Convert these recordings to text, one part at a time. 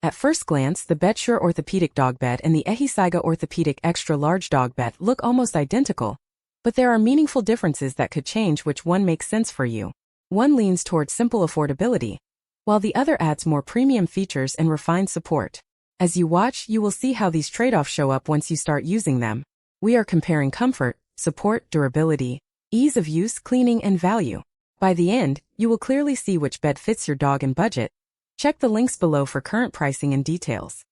At first glance, the Bedsure Orthopedic Dog Bed and the EHEYCIGA Orthopedic Extra Large Dog Bed look almost identical, but there are meaningful differences that could change which one makes sense for you. One leans toward simple affordability, while the other adds more premium features and refined support. As you watch, you will see how these trade-offs show up once you start using them. We are comparing comfort, support, durability, ease of use, cleaning, and value. By the end, you will clearly see which bed fits your dog and budget. Check the links below for current pricing and details.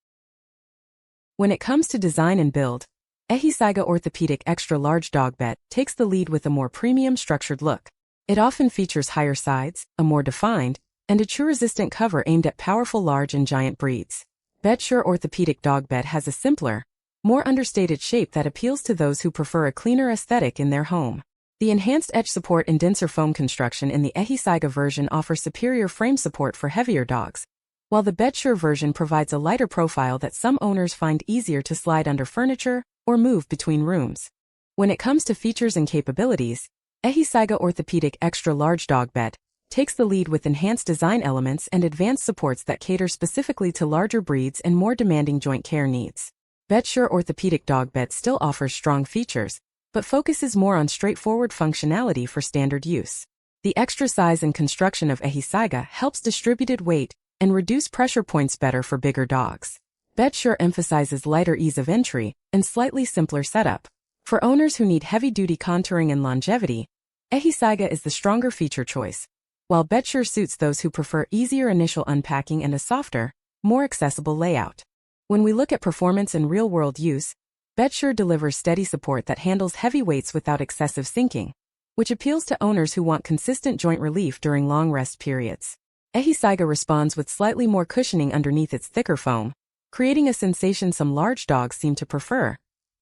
When it comes to design and build, EHEYCIGA Orthopedic Extra Large Dog Bed takes the lead with a more premium structured look. It often features higher sides, a more defined, and a chew-resistant cover aimed at powerful large and giant breeds. Bedsure Orthopedic Dog Bed has a simpler, more understated shape that appeals to those who prefer a cleaner aesthetic in their home. The enhanced edge support and denser foam construction in the EHEYCIGA version offers superior frame support for heavier dogs, while the Bedsure version provides a lighter profile that some owners find easier to slide under furniture or move between rooms. When it comes to features and capabilities, EHEYCIGA Orthopedic Extra Large Dog Bed takes the lead with enhanced design elements and advanced supports that cater specifically to larger breeds and more demanding joint care needs. Bedsure Orthopedic Dog Bed still offers strong features, but focuses more on straightforward functionality for standard use. The extra size and construction of EHEYCIGA helps distributed weight and reduce pressure points better for bigger dogs. Bedsure emphasizes lighter ease of entry and slightly simpler setup. For owners who need heavy-duty contouring and longevity, EHEYCIGA is the stronger feature choice, while Bedsure suits those who prefer easier initial unpacking and a softer, more accessible layout. When we look at performance and real-world use, Bedsure delivers steady support that handles heavy weights without excessive sinking, which appeals to owners who want consistent joint relief during long rest periods. EHEYCIGA responds with slightly more cushioning underneath its thicker foam, creating a sensation some large dogs seem to prefer,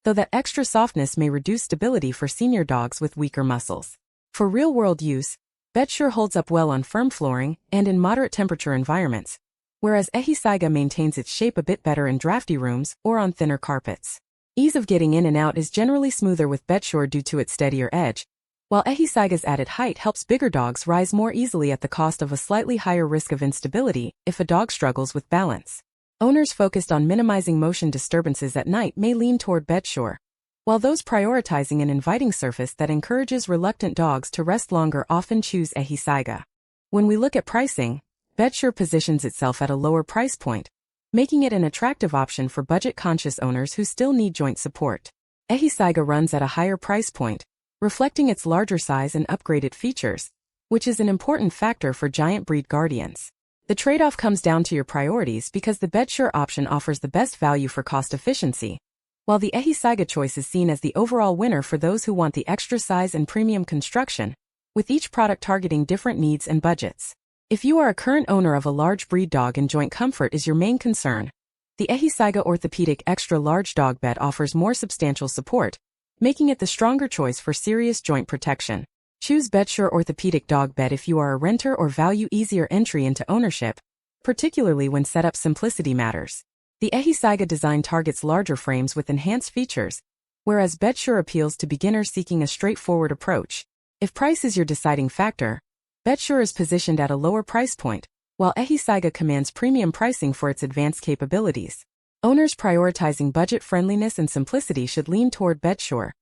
though that extra softness may reduce stability for senior dogs with weaker muscles. For real-world use, Bedsure holds up well on firm flooring and in moderate temperature environments, whereas EHEYCIGA maintains its shape a bit better in drafty rooms or on thinner carpets. Ease of getting in and out is generally smoother with Bedsure due to its steadier edge, while EHEYCIGA's added height helps bigger dogs rise more easily at the cost of a slightly higher risk of instability if a dog struggles with balance. Owners focused on minimizing motion disturbances at night may lean toward Bedsure, while those prioritizing an inviting surface that encourages reluctant dogs to rest longer often choose EHEYCIGA. When we look at pricing, Bedsure positions itself at a lower price point, making it an attractive option for budget-conscious owners who still need joint support. EHEYCIGA runs at a higher price point, reflecting its larger size and upgraded features, which is an important factor for giant breed guardians. The trade-off comes down to your priorities because the Bedsure option offers the best value for cost efficiency, while the EHEYCIGA choice is seen as the overall winner for those who want the extra size and premium construction, with each product targeting different needs and budgets. If you are a current owner of a large breed dog and joint comfort is your main concern, the EHEYCIGA Orthopedic Extra Large Dog Bed offers more substantial support, making it the stronger choice for serious joint protection. Choose Bedsure Orthopedic Dog Bed if you are a renter or value easier entry into ownership, particularly when setup simplicity matters. The EHEYCIGA design targets larger frames with enhanced features, whereas Bedsure appeals to beginners seeking a straightforward approach. If price is your deciding factor, Bedsure is positioned at a lower price point, while EHEYCIGA commands premium pricing for its advanced capabilities. Owners prioritizing budget-friendliness and simplicity should lean toward Bedsure,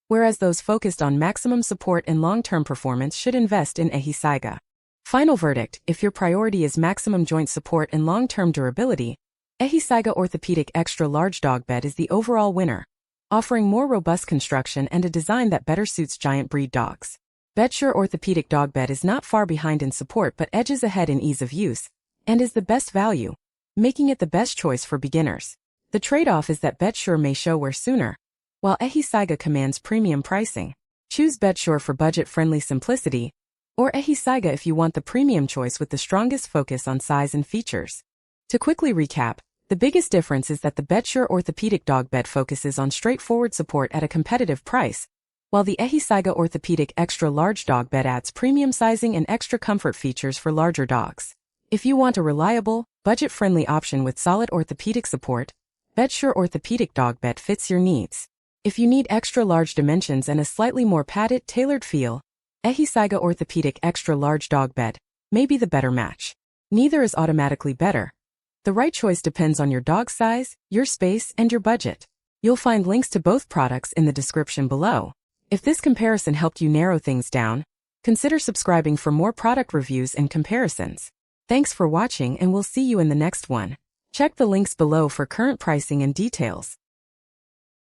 whereas those focused on maximum support and long-term performance should invest in EHEYCIGA. Final verdict: if your priority is maximum joint support and long-term durability, EHEYCIGA Orthopedic Extra Large Dog Bed is the overall winner, offering more robust construction and a design that better suits giant breed dogs. Bedsure Orthopedic Dog Bed is not far behind in support but edges ahead in ease of use, and is the best value, making it the best choice for beginners. The trade-off is that Bedsure may show wear sooner, while EHEYCIGA commands premium pricing. Choose Bedsure for budget-friendly simplicity, or EHEYCIGA if you want the premium choice with the strongest focus on size and features. To quickly recap, the biggest difference is that the Bedsure Orthopedic Dog Bed focuses on straightforward support at a competitive price, while the EHEYCIGA Orthopedic Extra Large Dog Bed adds premium sizing and extra comfort features for larger dogs. If you want a reliable, budget-friendly option with solid orthopedic support, Bedsure Orthopedic Dog Bed fits your needs. If you need extra large dimensions and a slightly more padded, tailored feel, EHEYCIGA Orthopedic Extra Large Dog Bed may be the better match. Neither is automatically better, The right choice depends on your dog's size, your space, and your budget. You'll find links to both products in the description below. If this comparison helped you narrow things down, consider subscribing for more product reviews and comparisons. Thanks for watching, and we'll see you in the next one. Check the links below for current pricing and details.